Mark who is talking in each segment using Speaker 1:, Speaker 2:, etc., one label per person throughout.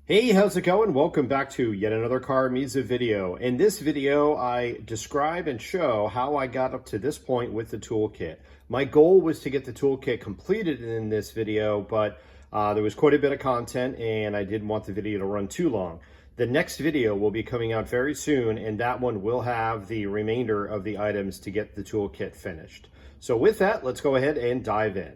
Speaker 1: Hey, how's it going? Welcome back to yet another CarMiZa video. In this video, I describe and show how I got up to this point with the toolkit. My goal was to get the toolkit completed in this video, but there was quite a bit of content and I didn't want the video to run too long. The next video will be coming out very soon, and that one will have the remainder of the items to get the toolkit finished. So with that, let's go ahead and dive in.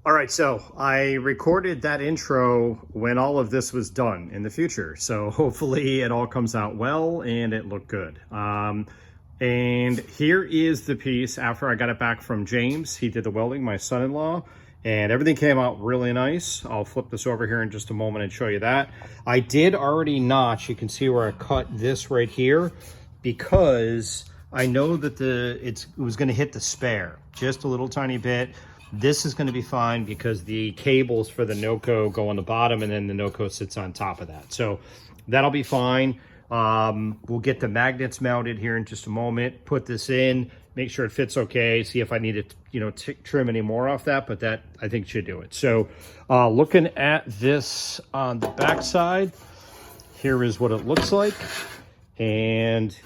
Speaker 1: All right, so I recorded that intro when all of this was done in the future. So hopefully it all comes out well and it looked good. And here is the piece after I got it back from James. He did the welding, my son-in-law, and everything came out really nice. I'll flip this over here in just a moment and show you that. I did already notch. You can see where I cut this right here because I know that it was going to hit the spare just a little tiny bit. This is going to be fine because the cables for the NOCO go on the bottom and then the NOCO sits on top of that. So that'll be fine. We'll get the magnets mounted here in just a moment, put this in, make sure it fits okay, see if I need to trim any more off that, but that I think should do it. So looking at this on the back side, here is what it looks like. And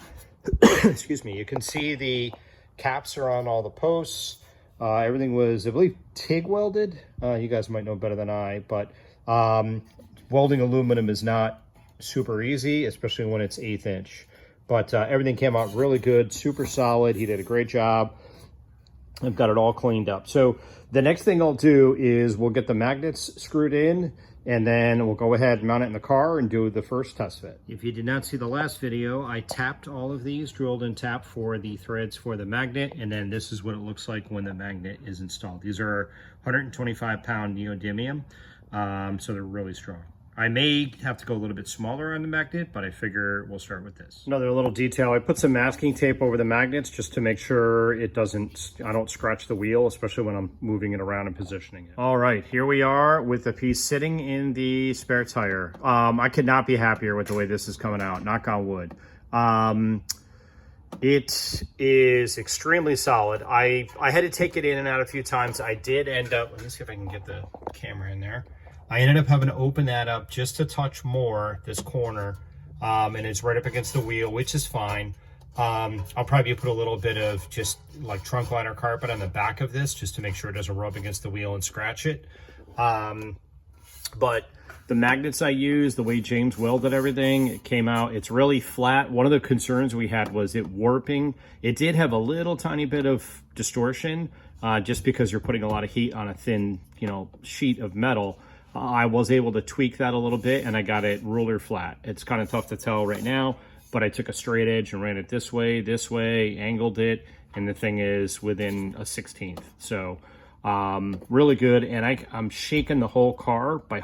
Speaker 1: excuse me, you can see the caps are on all the posts. Everything was, I believe, TIG welded. You guys might know better than I, but welding aluminum is not super easy, especially when it's 1/8 inch. But everything came out really good, super solid. He did a great job. I've got it all cleaned up. So the next thing I'll do is we'll get the magnets screwed in, and then we'll go ahead and mount it in the car and do the first test fit. If you did not see the last video, I tapped all of these, drilled and tapped for the threads for the magnet, and then this is what it looks like when the magnet is installed. These are 125-pound neodymium, so they're really strong. I may have to go a little bit smaller on the magnet, but I figure we'll start with this. Another little detail, I put some masking tape over the magnets just to make sure I don't scratch the wheel, especially when I'm moving it around and positioning it. All right, here we are with the piece sitting in the spare tire. I could not be happier with the way this is coming out, knock on wood. It is extremely solid. I had to take it in and out a few times. I did end up, let me see if I can get the camera in there. I ended up having to open that up just to touch more, this corner, and it's right up against the wheel, which is fine. I'll probably put a little bit of just like trunk liner carpet on the back of this just to make sure it doesn't rub against the wheel and scratch it. But the magnets I used, the way James welded everything, it came out, it's really flat. One of the concerns we had was it warping. It did have a little tiny bit of distortion just because you're putting a lot of heat on a thin, sheet of metal. I was able to tweak that a little bit and I got it ruler flat. It's kind of tough to tell right now, but I took a straight edge and ran it this way, angled it, and the thing is within a 1/16. So really good. And I'm shaking the whole car by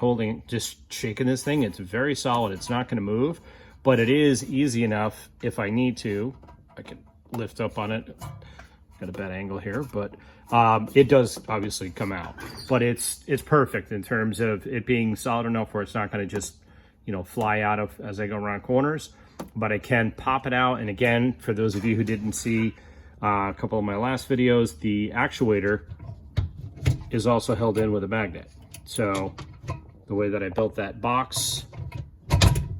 Speaker 1: just shaking this thing. It's very solid. It's not going to move, but it is easy enough if I need to. I can lift up on it. Got a bad angle here, but it does obviously come out. But it's perfect in terms of it being solid enough where it's not going to just fly out of as I go around corners. But I can pop it out. And again, for those of you who didn't see a couple of my last videos, the actuator is also held in with a magnet. So the way that I built that box,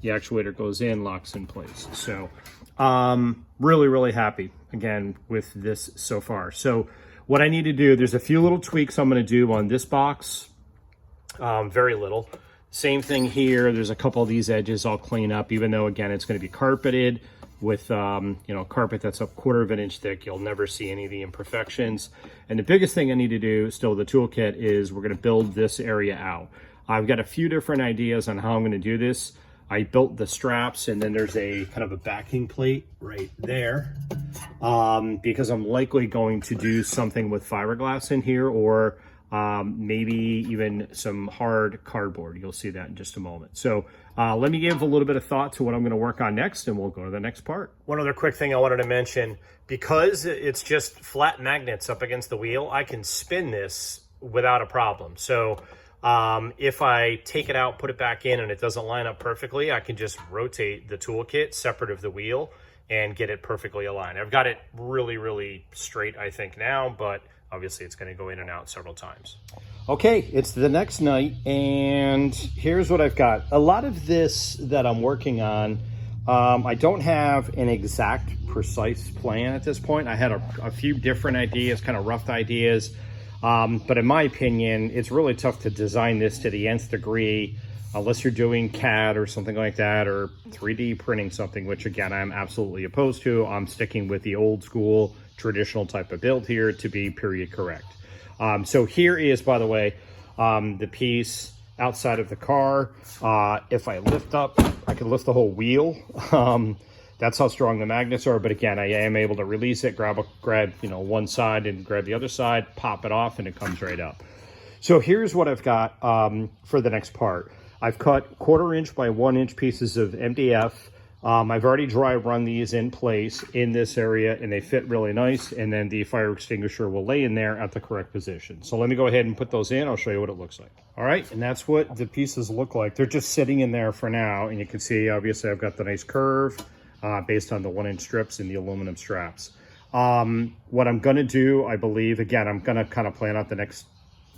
Speaker 1: the actuator goes in, locks in place. So really happy again with this so far. So what I need to do, there's a few little tweaks I'm going to do on this box, very little. Same thing here. There's a couple of these edges I'll clean up, even though again it's going to be carpeted with carpet that's a 1/4 inch thick. You'll never see any of the imperfections. And the biggest thing I need to do still with the toolkit is we're going to build this area out. I've got a few different ideas on how I'm going to do this. I built the straps, and then there's a kind of a backing plate right there because I'm likely going to do something with fiberglass in here, or maybe even some hard cardboard. You'll see that in just a moment. So let me give a little bit of thought to what I'm going to work on next, and we'll go to the next part. One other quick thing I wanted to mention, because it's just flat magnets up against the wheel, I can spin this without a problem. So if I take it out, put it back in, and it doesn't line up perfectly, I can just rotate the toolkit separate of the wheel and get it perfectly aligned. I've got it really straight, I think, now, but obviously it's going to go in and out several times. Okay, it's the next night, and here's what I've got. A lot of this that I'm working on, I don't have an exact precise plan at this point. I had a few different ideas, kind of rough ideas, but in my opinion, it's really tough to design this to the nth degree unless you're doing CAD or something like that, or 3D printing something, which again, I'm absolutely opposed to. I'm sticking with the old school, traditional type of build here to be period correct. So here is, by the way, the piece outside of the car. If I lift up, I can lift the whole wheel. That's how strong the magnets are. But again, I am able to release it, grab one side and grab the other side, pop it off, and it comes right up. So here's what I've got for the next part. I've cut 1/4 inch by 1 inch pieces of MDF. I've already dry run these in place in this area, and they fit really nice. And then the fire extinguisher will lay in there at the correct position. So let me go ahead and put those in. I'll show you what it looks like. All right, and that's what the pieces look like. They're just sitting in there for now. And you can see, obviously, I've got the nice curve based on the 1 inch strips and the aluminum straps. What I'm gonna do, I believe, again, I'm gonna kind of plan out the next,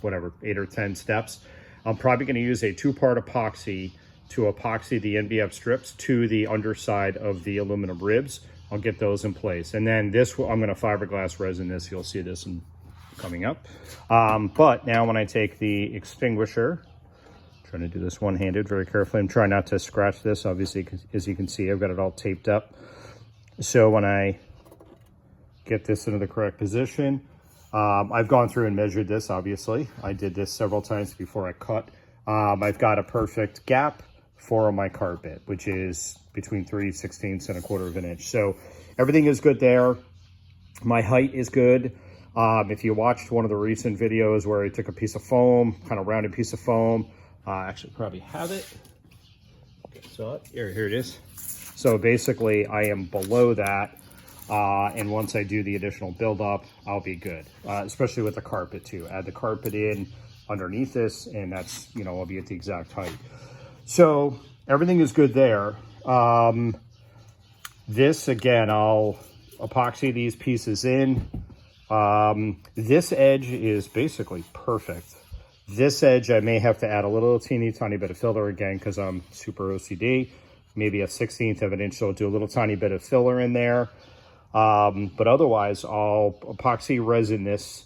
Speaker 1: 8 or 10 steps. I'm probably gonna use a 2-part epoxy to epoxy the MDF strips to the underside of the aluminum ribs. I'll get those in place. And then this, I'm gonna fiberglass resin this. You'll see this coming up. But now when I take the extinguisher, I'm trying to do this one-handed very carefully. I'm trying not to scratch this, obviously, as you can see, I've got it all taped up. So when I get this into the correct position, I've gone through and measured this, obviously. I did this several times before I cut. I've got a perfect gap for my carpet, which is between 3/16 and 1/4 of an inch. So everything is good there. My height is good. If you watched one of the recent videos where I took a piece of foam, kind of rounded piece of foam, actually probably have it. So here it is. So basically I am below that. And once I do the additional build-up, I'll be good, especially with the carpet too. Add the carpet in underneath this, and that's, I'll be at the exact height. So everything is good there. This, again, I'll epoxy these pieces in. This edge is basically perfect. This edge, I may have to add a little teeny tiny bit of filler again, because I'm super OCD. Maybe a 1/16 of an inch, so I'll do a little tiny bit of filler in there. But otherwise, I'll epoxy resin this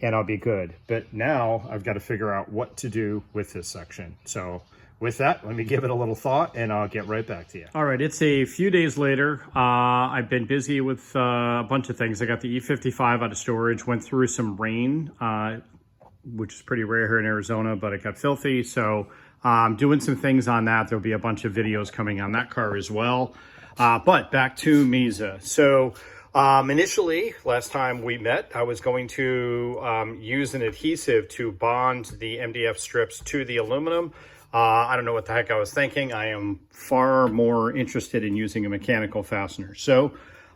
Speaker 1: and I'll be good. But now I've got to figure out what to do with this section. So with that, let me give it a little thought and I'll get right back to you. All right, it's a few days later. I've been busy with a bunch of things. I got the E55 out of storage, went through some rain, which is pretty rare here in Arizona, but it got filthy. So I'm doing some things on that. There'll be a bunch of videos coming on that car as well. But back to CarMiZa. So initially, last time we met, I was going to use an adhesive to bond the MDF strips to the aluminum. I don't know what the heck I was thinking. I am far more interested in using a mechanical fastener. So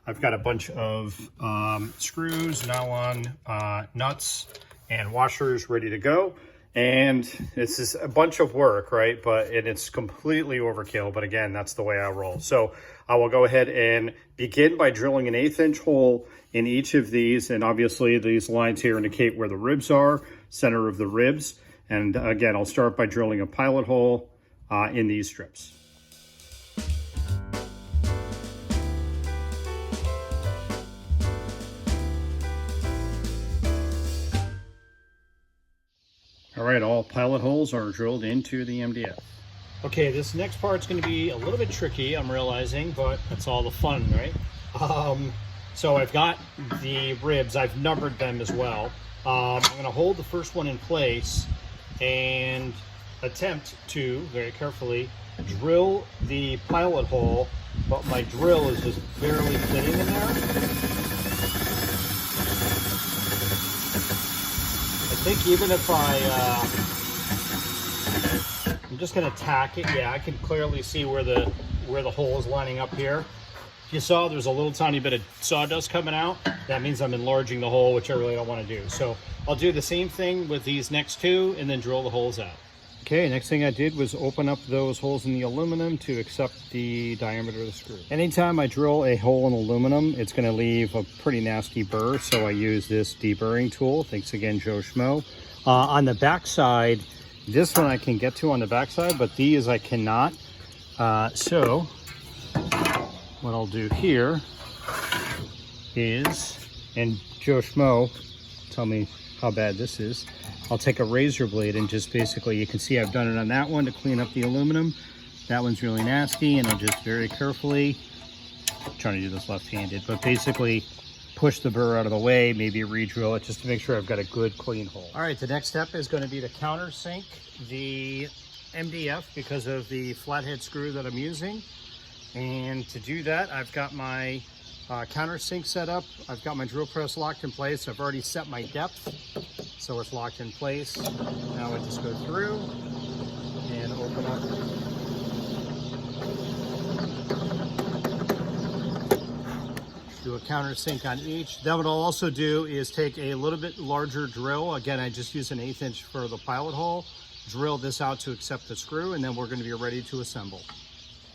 Speaker 1: I've got a bunch of screws, nylon nuts, and washers ready to go. And this is a bunch of work, right? And it's completely overkill, but again, that's the way I roll. So I will go ahead and begin by drilling an 1/8 inch hole in each of these. And obviously these lines here indicate where the ribs are, center of the ribs. And again, I'll start by drilling a pilot hole in these strips. All right, all pilot holes are drilled into the MDF. Okay, this next part's going to be a little bit tricky, I'm realizing, but that's all the fun, right? So I've got the ribs, I've numbered them as well. I'm going to hold the first one in place and attempt to, very carefully, drill the pilot hole, but my drill is just barely fitting in there. I think even if I'm just gonna tack it. Yeah, I can clearly see where the hole is lining up here. If you saw, there's a little tiny bit of sawdust coming out. That means I'm enlarging the hole, which I really don't want to do. So I'll do the same thing with these next two and then drill the holes out.
Speaker 2: Okay, next thing I did was open up those holes in the aluminum to accept the diameter of the screw. Anytime I drill a hole in aluminum, it's going to leave a pretty nasty burr, so I use this deburring tool. Thanks again, Joe Schmo. On the back side, this one I can get to on the back side, but these I cannot. So what I'll do here is, and Joe Schmo, tell me how bad this is. I'll take a razor blade and just basically, you can see I've done it on that one to clean up the aluminum. That one's really nasty, and I'll just very carefully, I'm trying to do this left-handed, but basically push the burr out of the way, maybe re-drill it just to make sure I've got a good clean hole. All right, the next step is going to be to countersink the MDF because of the flathead screw that I'm using. And to do that, I've got my countersink set up. I've got my drill press locked in place. I've already set my depth, so it's locked in place. Now I just go through and open up. Do a countersink on each. Then what I'll also do is take a little bit larger drill. Again, I just use an 1/8 inch for the pilot hole. Drill this out to accept the screw, and then we're going to be ready to assemble.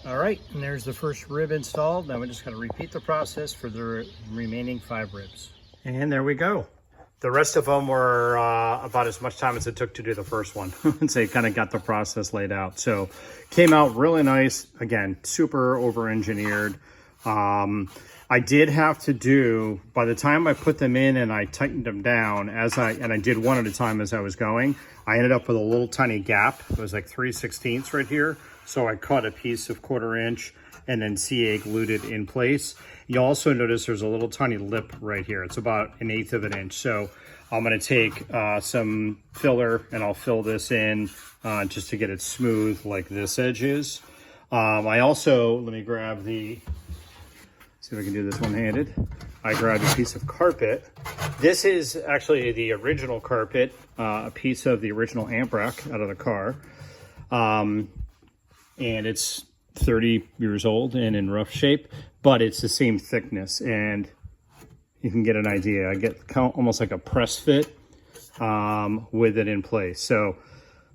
Speaker 2: All right, and there's the first rib installed. Now we're just going to repeat the process for the remaining 5 ribs. And there we go. The rest of them were about as much time as it took to do the first one. So you kind of got the process laid out. So came out really nice. Again, super over-engineered. I did have to do, by the time I put them in and I tightened them down, and I did one at a time as I was going, I ended up with a little tiny gap. It was like 3/16 right here. So I cut a piece of 1/4 inch and then CA glued it in place. You also notice there's a little tiny lip right here. It's about 1/8 of an inch. So I'm gonna take some filler and I'll fill this in just to get it smooth like this edge is. I also, let me grab the, see if I can do this one-handed. I grabbed a piece of carpet. This is actually the original carpet, a piece of the original amp rack out of the car. And it's 30 years old and in rough shape, but it's the same thickness, and you can get an idea. I get almost like a press fit with it in place. So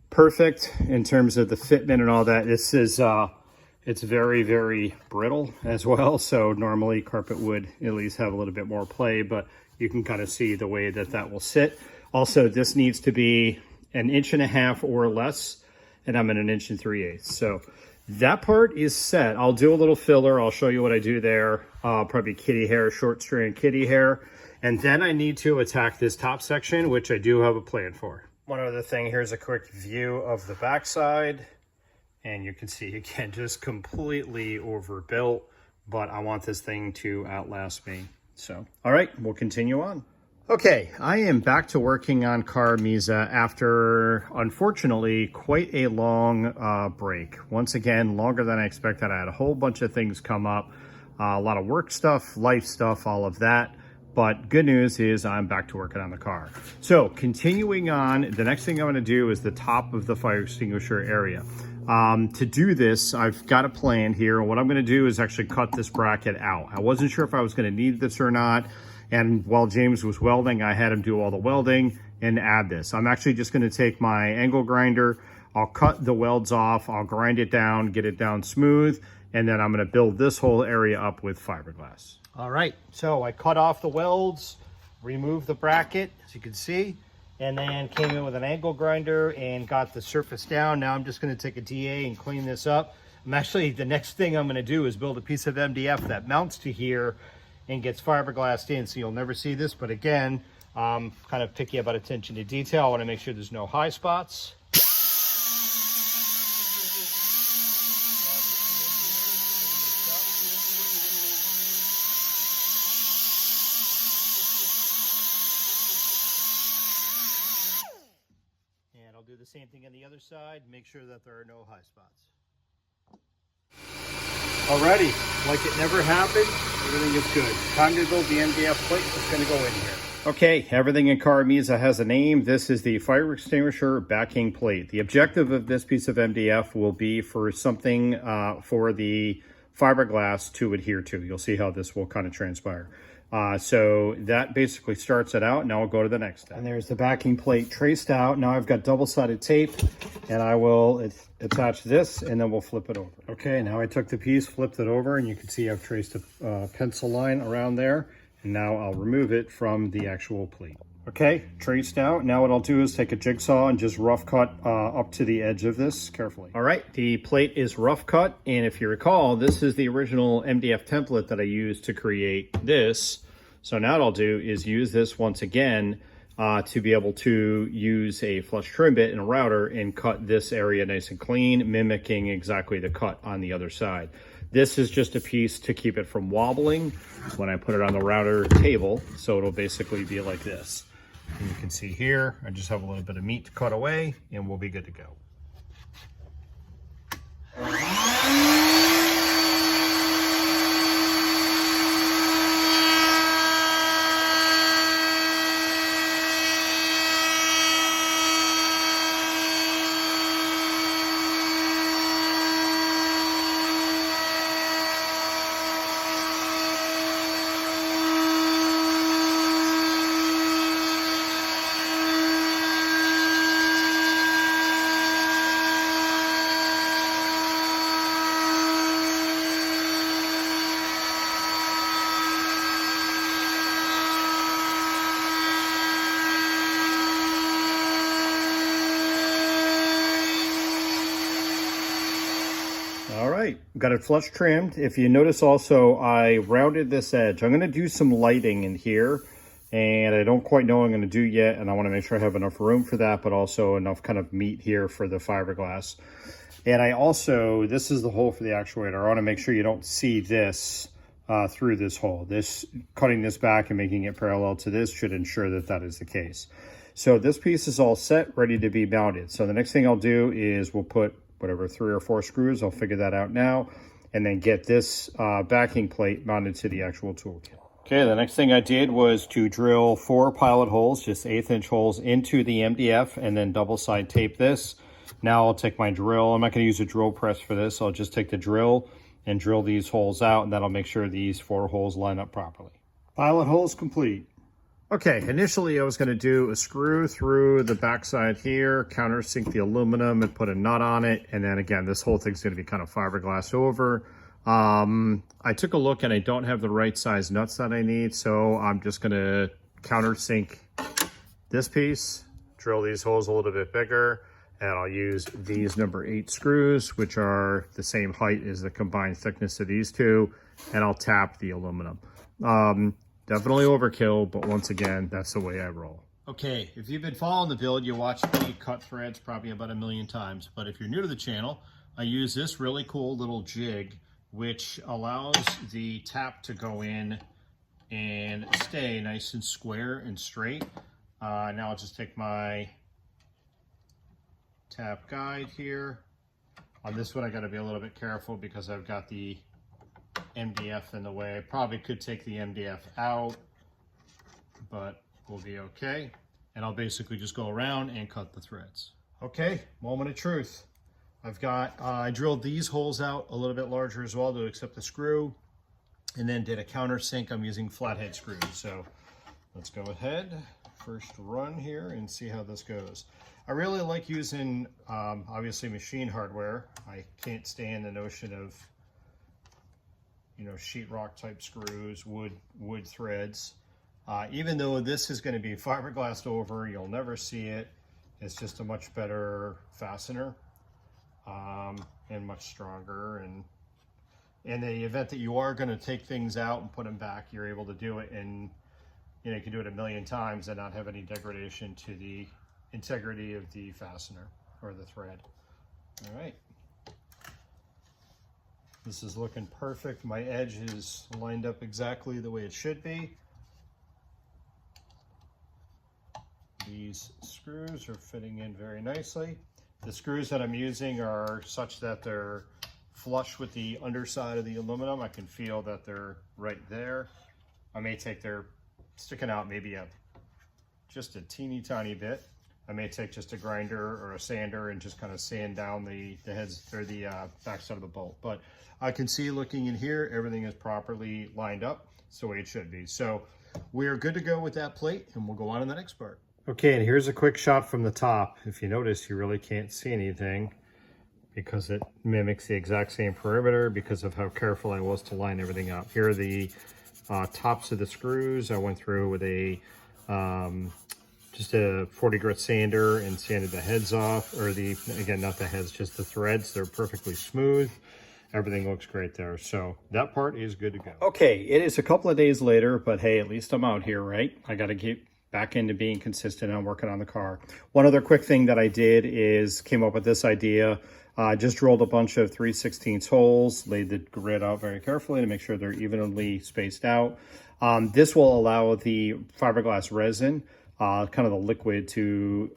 Speaker 2: perfect in terms of the fitment and all that. This is, it's very, very brittle as well. So normally carpet would at least have a little bit more play, but you can kind of see the way that that will sit. Also, this needs to be 1.5 inches or less, and I'm at 1 3/8 inches. So that part is set. I'll do a little filler. I'll show you what I do there. Probably kitty hair, short strand kitty hair. And then I need to attack this top section, which I do have a plan for. One other thing, here's a quick view of the backside. And you can see, again, just completely overbuilt, but I want this thing to outlast me. So, all right, we'll continue on. Okay, I am back to working on CarMiZa after, unfortunately, quite a long break. Once again, longer than I expected. I had a whole bunch of things come up, a lot of work stuff, life stuff, all of that. But good news is I'm back to working on the car. So continuing on, the next thing I'm gonna do is the top of the fire extinguisher area. To do this, I've got a plan here. What I'm gonna do is actually cut this bracket out. I wasn't sure if I was gonna need this or not. And while James was welding, I had him do all the welding and add this. I'm actually just gonna take my angle grinder, I'll cut the welds off, I'll grind it down, get it down smooth, and then I'm gonna build this whole area up with fiberglass. All right, so I cut off the welds, removed the bracket, as you can see, and then came in with an angle grinder and got the surface down. Now I'm just gonna take a DA and clean this up. The next thing I'm gonna do is build a piece of MDF that mounts to here and gets fiberglassed in, so you'll never see this. But again, kind of picky about attention to detail. I wanna make sure there's no high spots. And I'll do the same thing on the other side, make sure that there are no high spots. Alrighty, like it never happened, everything is good. Time to build the MDF plate that's gonna go in here. Okay, everything in CarMiZa has a name. This is the fire extinguisher backing plate. The objective of this piece of MDF will be for something for the fiberglass to adhere to. You'll see how this will kind of transpire. So that basically starts it out. Now we'll go to the next step. And there's the backing plate traced out. Now I've got double-sided tape, and I will attach this, and then we'll flip it over. Okay, now I took the piece, flipped it over, and you can see I've traced a pencil line around there. And now I'll remove it from the actual plate. Okay, traced out. Now what I'll do is take a jigsaw and just rough cut up to the edge of this carefully. All right, the plate is rough cut. And if you recall, this is the original MDF template that I used to create this. So now what I'll do is use this once again to be able to use a flush trim bit and a router and cut this area nice and clean, mimicking exactly the cut on the other side. This is just a piece to keep it from wobbling when I put it on the router table. So it'll basically be like this. And you can see here, I just have a little bit of meat to cut away and we'll be good to go. All right, got it flush trimmed. If you notice also, I rounded this edge. I'm gonna do some lighting in here, and I don't quite know what I'm gonna do yet, and I wanna make sure I have enough room for that, but also enough kind of meat here for the fiberglass. And I also, this is the hole for the actuator. I wanna make sure you don't see this through this hole. Cutting this back and making it parallel to this should ensure that that is the case. So this piece is all set, ready to be mounted. So the next thing I'll do is we'll put whatever 3 or 4 screws, I'll figure that out now, and then get this backing plate mounted to the actual toolkit. Okay, the next thing I did was to drill 4 pilot holes, just 1/8" holes into the MDF, and then double side tape this. Now I'll take my drill. I'm not going to use a drill press for this. I'll just take the drill and drill these holes out, and that'll make sure these 4 holes line up properly. Pilot holes complete. Okay, initially I was going to do a screw through the backside here, countersink the aluminum and put a nut on it. And then again, this whole thing's going to be kind of fiberglass over. I took a look and I don't have the right size nuts that I need. So I'm just going to countersink this piece, drill these holes a little bit bigger, and I'll use these number 8 screws, which are the same height as the combined thickness of these two, and I'll tap the aluminum. Definitely overkill, but once again, that's the way I roll. Okay, if you've been following the build, you watched me cut threads probably about 1,000,000 times. But if you're new to the channel, I use this really cool little jig, which allows the tap to go in and stay nice and square and straight. Now I'll just take my tap guide here. On this one, I gotta be a little bit careful because I've got the MDF in the way. I probably could take the MDF out, but we'll be okay. And I'll basically just go around and cut the threads. Okay, moment of truth. I drilled these holes out a little bit larger as well to accept the screw, and then did a countersink. I'm using flathead screws. So let's go ahead, first run here and see how this goes. I really like using, obviously, machine hardware. I can't stand the notion of sheetrock type screws, wood threads. Even though this is going to be fiberglassed over, you'll never see it. It's just a much better fastener and much stronger. And in the event that you are going to take things out and put them back, you're able to do it, and you can do it 1,000,000 times and not have any degradation to the integrity of the fastener or the thread. All right. This is looking perfect. My edge is lined up exactly the way it should be. These screws are fitting in very nicely. The screws that I'm using are such that they're flush with the underside of the aluminum. I can feel that they're right there. I may take their sticking out maybe just a teeny tiny bit. I may take just a grinder or a sander and just kind of sand down the heads or the back side of the bolt. But I can see looking in here, everything is properly lined up. It's the way it should be. So we're good to go with that plate, and we'll go on to the next part.
Speaker 1: Okay, and here's a quick shot from the top. If you notice, you really can't see anything because it mimics the exact same perimeter because of how careful I was to line everything up. Here are the tops of the screws. I went through with a just a 40 grit sander and sanded the heads off, or again, not the heads, just the threads. They're perfectly smooth. Everything looks great there. So that part is good to go. Okay, it is a couple of days later, but hey, at least I'm out here, right? I got to get back into being consistent and working on the car. One other quick thing that I did is came up with this idea. Just drilled a bunch of 3/16 holes, laid the grid out very carefully to make sure they're evenly spaced out. This will allow the fiberglass resin, kind of the liquid, to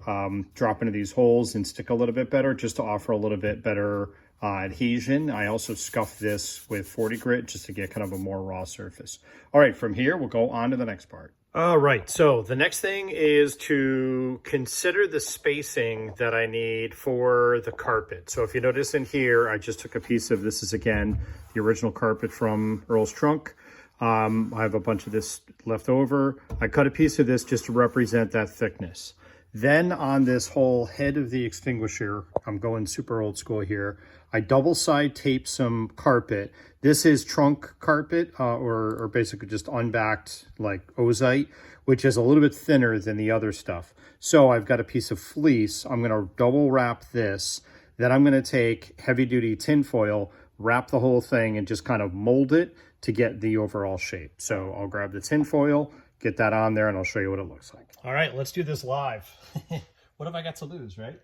Speaker 1: drop into these holes and stick a little bit better, just to offer a little bit better adhesion. I also scuffed this with 40 grit just to get kind of a more raw surface. All right, from here, we'll go on to the next part. All right, so the next thing is to consider the spacing that I need for the carpet. So if you notice in here, I just took a piece of, this is again, the original carpet from Earl's Trunk. I have a bunch of this left over. I cut a piece of this just to represent that thickness. Then on this whole head of the extinguisher, I'm going super old school here, I double side tape some carpet. This is trunk carpet, or basically just unbacked like ozite, which is a little bit thinner than the other stuff. So I've got a piece of fleece. I'm gonna double wrap this. Then I'm gonna take heavy duty tin foil, wrap the whole thing and just kind of mold it to get the overall shape. So I'll grab the tin foil, get that on there, and I'll show you what it looks like. All right, let's do this live. What have I got to lose, right?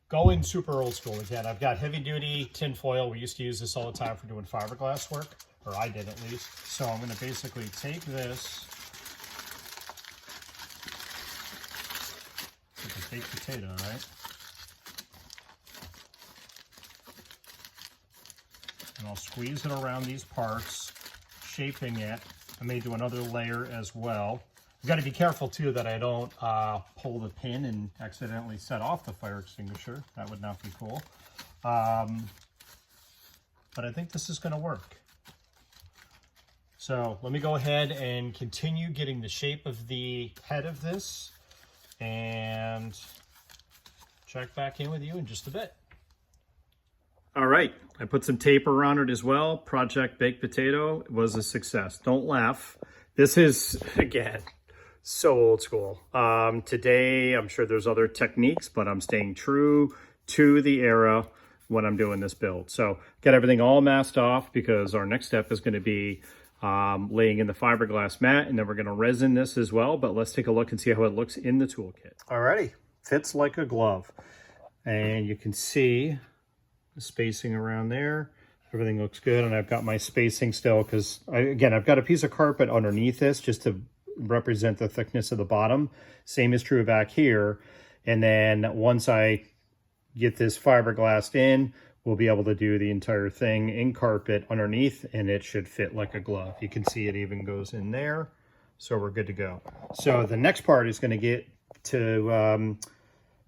Speaker 1: Going super old school again. I've got heavy duty tin foil. We used to use this all the time for doing fiberglass work, or I did at least. So I'm gonna basically take this, like a baked potato, right? And I'll squeeze it around these parts, shaping it. I may do another layer as well. I've got to be careful too that I don't pull the pin and accidentally set off the fire extinguisher. That would not be cool. But I think this is going to work. So let me go ahead and continue getting the shape of the head of this and check back in with you in just a bit. All right, I put some tape around it as well. Project Baked Potato was a success. Don't laugh. This is, again, so old school. Today, I'm sure there's other techniques, but I'm staying true to the era when I'm doing this build. So get everything all masked off because our next step is going to be laying in the fiberglass mat, and then we're going to resin this as well. But let's take a look and see how it looks in the toolkit. Alrighty, fits like a glove. And you can see the spacing around there. Everything looks good, and I've got my spacing still because, again, I've got a piece of carpet underneath this just to represent the thickness of the bottom. Same is true back here. And then once I get this fiberglass in, we'll be able to do the entire thing in carpet underneath, and it should fit like a glove. You can see it even goes in there, so we're good to go. So the next part is going to get to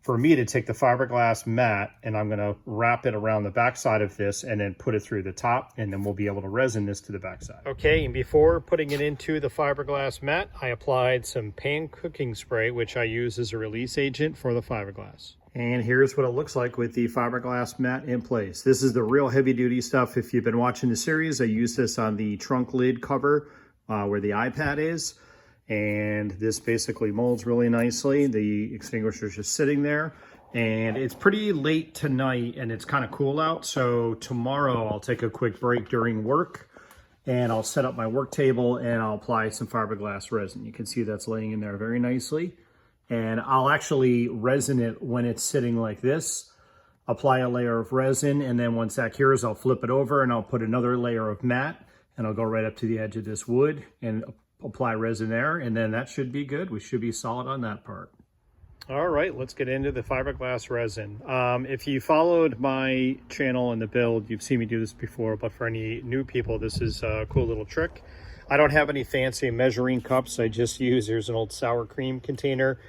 Speaker 1: for me to take the fiberglass mat, and I'm going to wrap it around the backside of this and then put it through the top, and then we'll be able to resin this to the backside. Okay, and before putting it into the fiberglass mat, I applied some pan cooking spray, which I use as a release agent for the fiberglass. And here's what it looks like with the fiberglass mat in place. This is the real heavy duty stuff. If you've been watching the series, I use this on the trunk lid cover where the iPad is. And this basically molds really nicely. The extinguisher is just sitting there, and it's pretty late tonight and it's kind of cool out. So tomorrow I'll take a quick break during work and I'll set up my work table and I'll apply some fiberglass resin. You can see that's laying in there very nicely. And I'll actually resin it when it's sitting like this, apply a layer of resin, and then once that cures, I'll flip it over and I'll put another layer of matte, and I'll go right up to the edge of this wood and apply resin there, and then that should be good. We should be solid on that part. All right, let's get into the fiberglass resin. If you followed my channel and the build, you've seen me do this before, but for any new people, this is a cool little trick. I don't have any fancy measuring cups. I just use, here's an old sour cream container.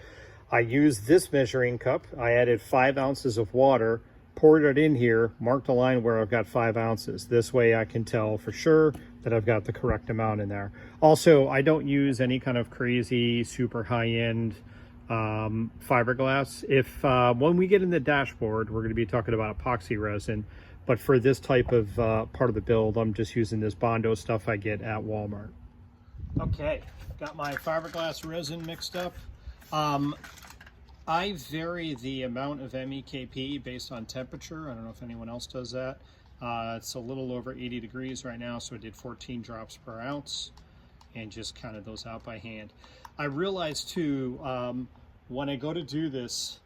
Speaker 2: I used this measuring cup. I added 5 ounces of water, poured it in here, marked a line where I've got 5 ounces. This way I can tell for sure that I've got the correct amount in there. Also, I don't use any kind of crazy, super high-end fiberglass. If when we get in the dashboard, we're going to be talking about epoxy resin, but for this type of part of the build, I'm just using this Bondo stuff I get at Walmart. Okay, got my fiberglass resin mixed up. I vary the amount of MEKP based on temperature. I don't know if anyone else does that. It's a little over 80 degrees right now, so I did 14 drops per ounce and just counted those out by hand. I realized too, when I go to do this,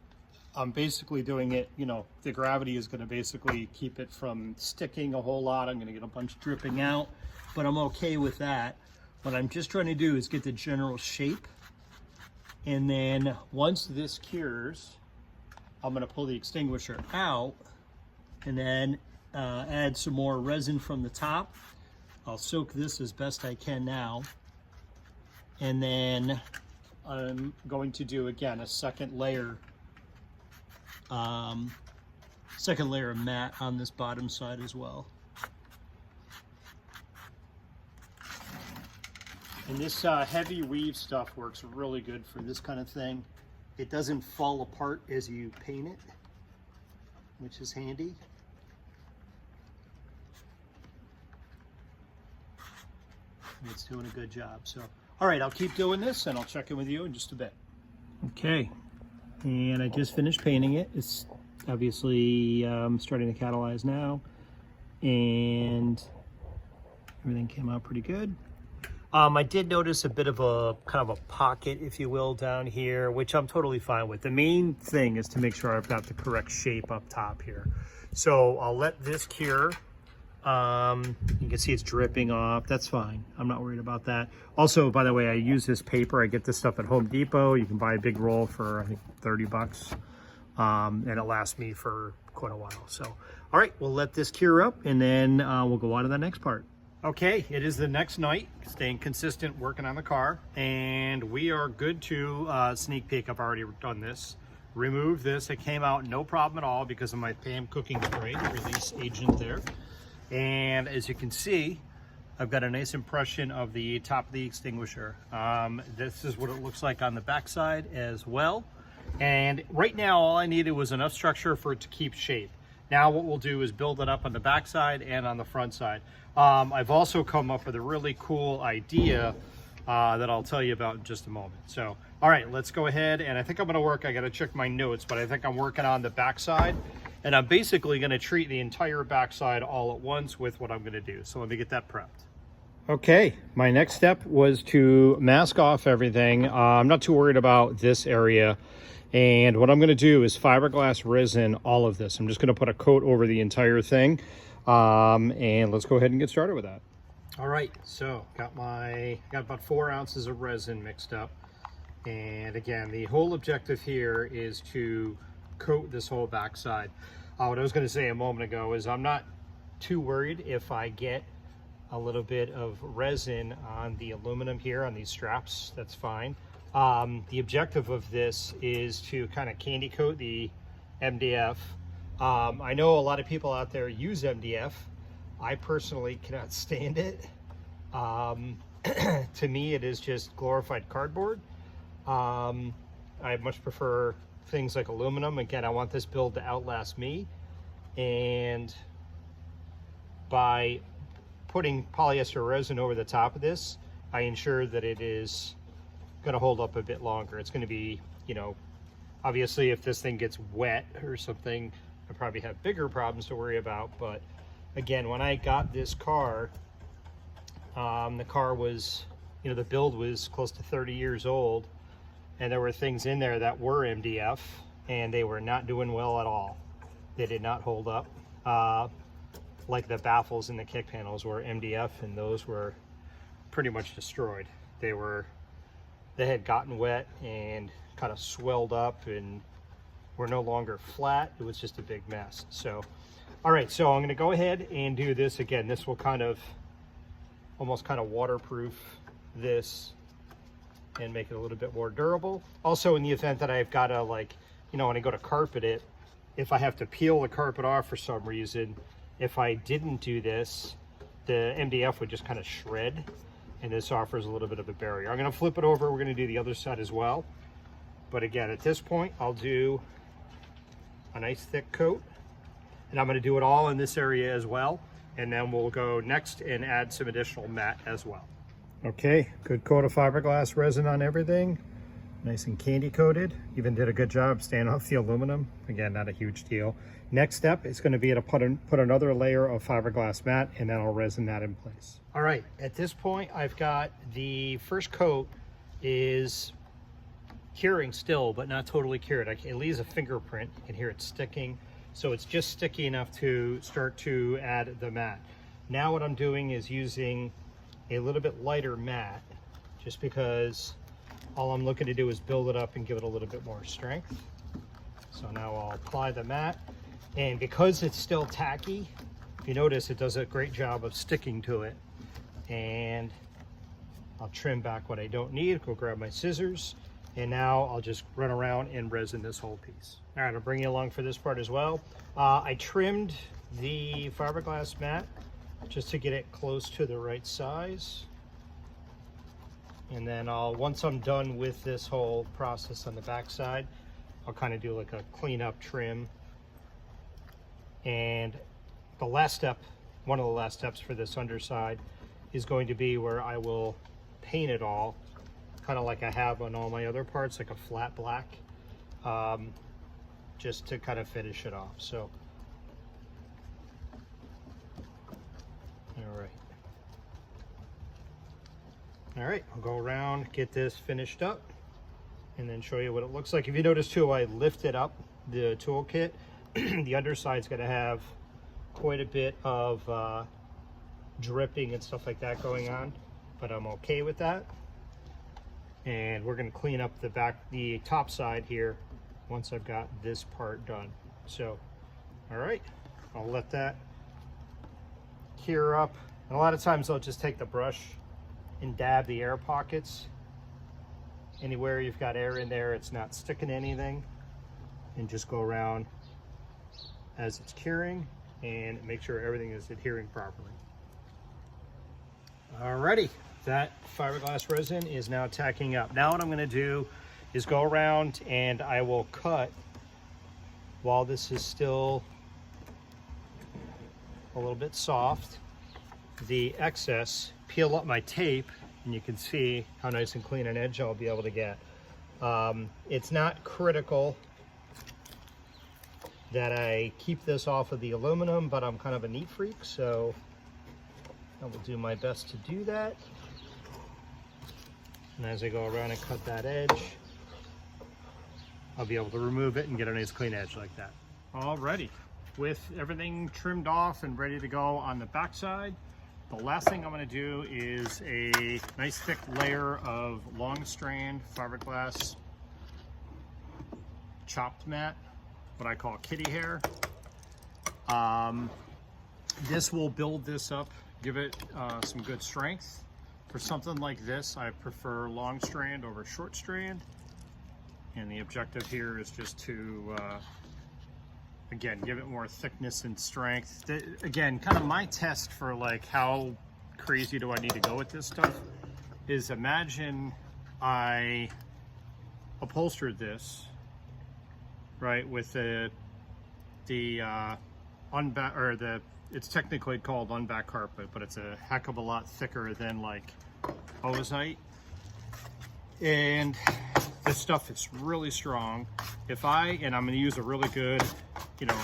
Speaker 2: I'm basically doing it, you know, the gravity is going to basically keep it from sticking a whole lot. I'm going to get a bunch dripping out, but I'm okay with that. What I'm just trying to do is get the general shape. And then once this cures, I'm going to pull the extinguisher out and then add some more resin from the top. I'll soak this as best I can now. And then I'm going to do, again, a second layer of matte on this bottom side as well. And this heavy weave stuff works really good for this kind of thing. It doesn't fall apart as you paint it, which is handy. And it's doing a good job. So, all right, I'll keep doing this and I'll check in with you in just a bit. Okay, and I just finished painting it. It's obviously starting to catalyze now, and everything came out pretty good. I did notice a bit of a kind of a pocket, if you will, down here, which I'm totally fine with. The main thing is to make sure I've got the correct shape up top here. So I'll let this cure. You can see it's dripping off. That's fine. I'm not worried about that. Also, by the way, I use this paper. I get this stuff at Home Depot. You can buy a big roll for, I think, 30 bucks. And it lasts me for quite a while. So, all right, we'll let this cure up and then we'll go on to the next part. Okay, it is the next night, staying consistent, working on the car, and we are good to sneak peek. I've already done this. Remove this. It came out no problem at all because of my PAM cooking spray, the release agent there. And as you can see, I've got a nice impression of the top of the extinguisher. This is what it looks like on the backside as well. And right now, all I needed was enough structure for it to keep shape. Now what we'll do is build it up on the backside and on the front side. I've also come up with a really cool idea that I'll tell you about in just a moment. So, all right, let's go ahead. And I think I'm gonna work, I gotta check my notes, but I think I'm working on the backside. And I'm basically gonna treat the entire backside all at once with what I'm gonna do. So let me get that prepped. Okay, my next step was to mask off everything. I'm not too worried about this area. And what I'm going to do is fiberglass resin all of this. I'm just going to put a coat over the entire thing. And let's go ahead and get started with that. All right, so got about 4 ounces of resin mixed up. And again, the whole objective here is to coat this whole backside. What I was going to say a moment ago is I'm not too worried if I get a little bit of resin on the aluminum here on these straps. That's fine. The objective of this is to kind of candy coat the MDF. I know a lot of people out there use MDF. I personally cannot stand it. To me, it is just glorified cardboard. I much prefer things like aluminum. Again, I want this build to outlast me. And by putting polyester resin over the top of this, I ensure that it is going to hold up a bit longer. It's going to be, you know, obviously if this thing gets wet or something, I probably have bigger problems to worry about. But again, when I got this car, the car was, you know, the build was close to 30 years old, and there were things in there that were MDF and they were not doing well at all. They did not hold up. Like the baffles and the kick panels were MDF, and those were pretty much destroyed. They had gotten wet and kind of swelled up and were no longer flat. It was just a big mess. So, all right, so I'm going to go ahead and do this again. This will kind of almost kind of waterproof this
Speaker 3: and make it a little bit more durable. Also, in the event that I've got to, like, you know, when I go to carpet it, if I have to peel the carpet off for some reason, if I didn't do this, the MDF would just kind of shred, and this offers a little bit of a barrier. I'm going to flip it over. We're going to do the other side as well. But again, at this point, I'll do a nice thick coat, and I'm going to do it all in this area as well. And then we'll go next and add some additional matte as well. Okay, good coat of fiberglass resin on everything. Nice and candy coated. Even did a good job staying off the aluminum. Again, not a huge deal. Next step is going to be to put another layer of fiberglass matte, and then I'll resin that in place. All right, at this point, I've got the first coat is curing still, but not totally cured. It leaves a fingerprint. You can hear it sticking. So it's just sticky enough to start to add the matte. Now what I'm doing is using a little bit lighter matte, just because all I'm looking to do is build it up and give it a little bit more strength. So now I'll apply the matte, and because it's still tacky, if you notice, it does a great job of sticking to it. And I'll trim back what I don't need, go grab my scissors, and now I'll just run around and resin this whole piece. All right, I'll bring you along for this part as well. I trimmed the fiberglass mat just to get it close to the right size. And then once I'm done with this whole process on the back side, I'll kind of do like a cleanup trim. And the last step, one of the last steps for this underside, is going to be where I will paint it all, kind of like I have on all my other parts, like a flat black, just to kind of finish it off. So, all right, I'll go around, get this finished up, and then show you what it looks like. If you notice too, I lifted up the toolkit. The underside's gonna have quite a bit of dripping and stuff like that going on, but I'm okay with that. And we're going to clean up the top side here once I've got this part done. So, all right, I'll let that cure up. And a lot of times I'll just take the brush and dab the air pockets. Anywhere you've got air in there, it's not sticking to anything, and just go around as it's curing and make sure everything is adhering properly. Alrighty, that fiberglass resin is now tacking up. Now what I'm going to do is go around and I will cut, while this is still a little bit soft, the excess, peel up my tape, and you can see how nice and clean an edge I'll be able to get. It's not critical that I keep this off of the aluminum, but I'm kind of a neat freak, so I will do my best to do that. And as I go around and cut that edge, I'll be able to remove it and get a nice clean edge like that. Alrighty, with everything trimmed off and ready to go on the back side, the last thing I'm going to do is a nice thick layer of long strand fiberglass chopped mat, what I call kitty hair. This will build this up, give it some good strength. For something like this, I prefer long strand over short strand. And the objective here is just to, again, give it more thickness and strength. Again, kind of my test for like how crazy do I need to go with this stuff is, imagine I upholstered this, right, with it's technically called unback carpet, but it's a heck of a lot thicker than like ozite. And this stuff is really strong. And I'm gonna use a really good,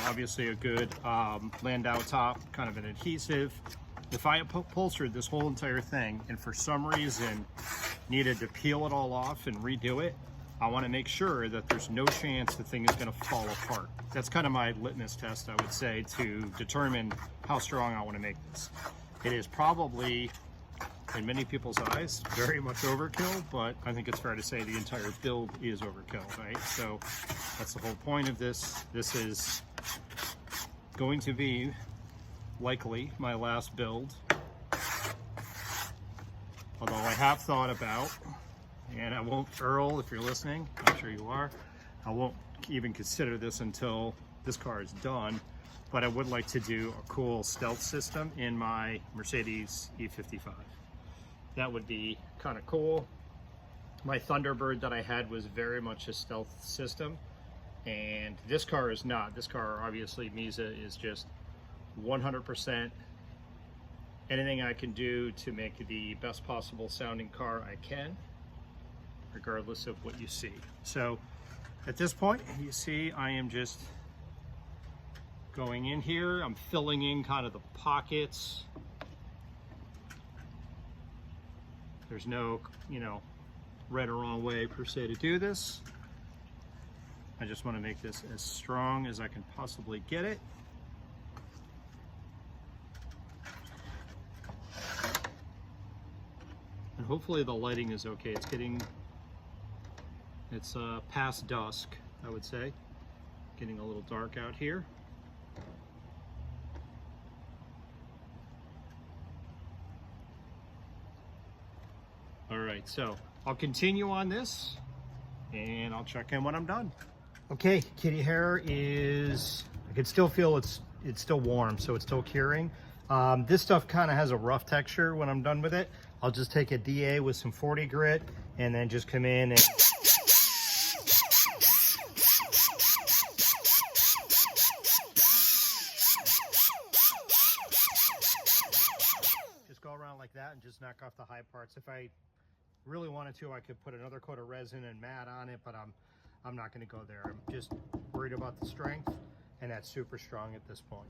Speaker 3: obviously a good Landau top, kind of an adhesive. If I upholstered this whole entire thing and for some reason needed to peel it all off and redo it, I want to make sure that there's no chance the thing is going to fall apart. That's kind of my litmus test, I would say, to determine how strong I want to make this. It is probably, in many people's eyes, very much overkill, but I think it's fair to say the entire build is overkill, right? So that's the whole point of this. This is going to be likely my last build, although I have thought about, and I won't, Earl, if you're listening, I'm sure you are, I won't even consider this until this car is done, but I would like to do a cool stealth system in my Mercedes E55. That would be kind of cool. My Thunderbird that I had was very much a stealth system, and this car is not. This car, obviously, CarMiZa is just 100% anything I can do to make the best possible sounding car I can, regardless of what you see. So at this point, you see I am just going in here. I'm filling in kind of the pockets. There's no, right or wrong way per se to do this. I just want to make this as strong as I can possibly get it. And hopefully the lighting is okay. It's past dusk, I would say. Getting a little dark out here. All right, so I'll continue on this and I'll check in when I'm done. Okay, kitty hair is, I can still feel it's still warm, so it's still curing. This stuff kind of has a rough texture when I'm done with it. I'll just take a DA with some 40 grit and then just come in and just go around like that and just knock off the high parts. If I really wanted to, I could put another coat of resin and matte on it, but I'm not going to go there. I'm just worried about the strength, and that's super strong at this point.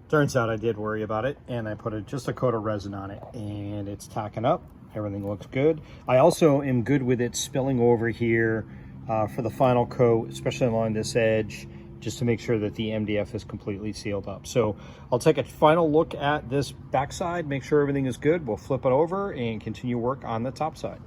Speaker 2: Turns out I did worry about it, and I put just a coat of resin on it, and it's tacking up. Everything looks good. I also am good with it spilling over here for the final coat, especially along this edge, just to make sure that the MDF is completely sealed up. So I'll take a final look at this backside, make sure everything is good. We'll flip it over and continue work on the top side.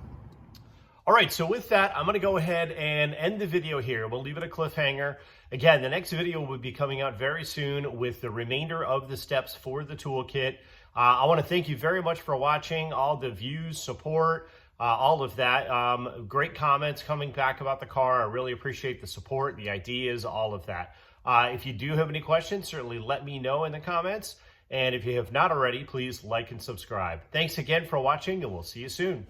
Speaker 1: All right, so with that, I'm gonna go ahead and end the video here. We'll leave it a cliffhanger. Again, the next video will be coming out very soon with the remainder of the steps for the toolkit. I wanna thank you very much for watching, all the views, support, all of that. Great comments coming back about the car. I really appreciate the support, the ideas, all of that. If you do have any questions, certainly let me know in the comments. And if you have not already, please like and subscribe. Thanks again for watching, and we'll see you soon.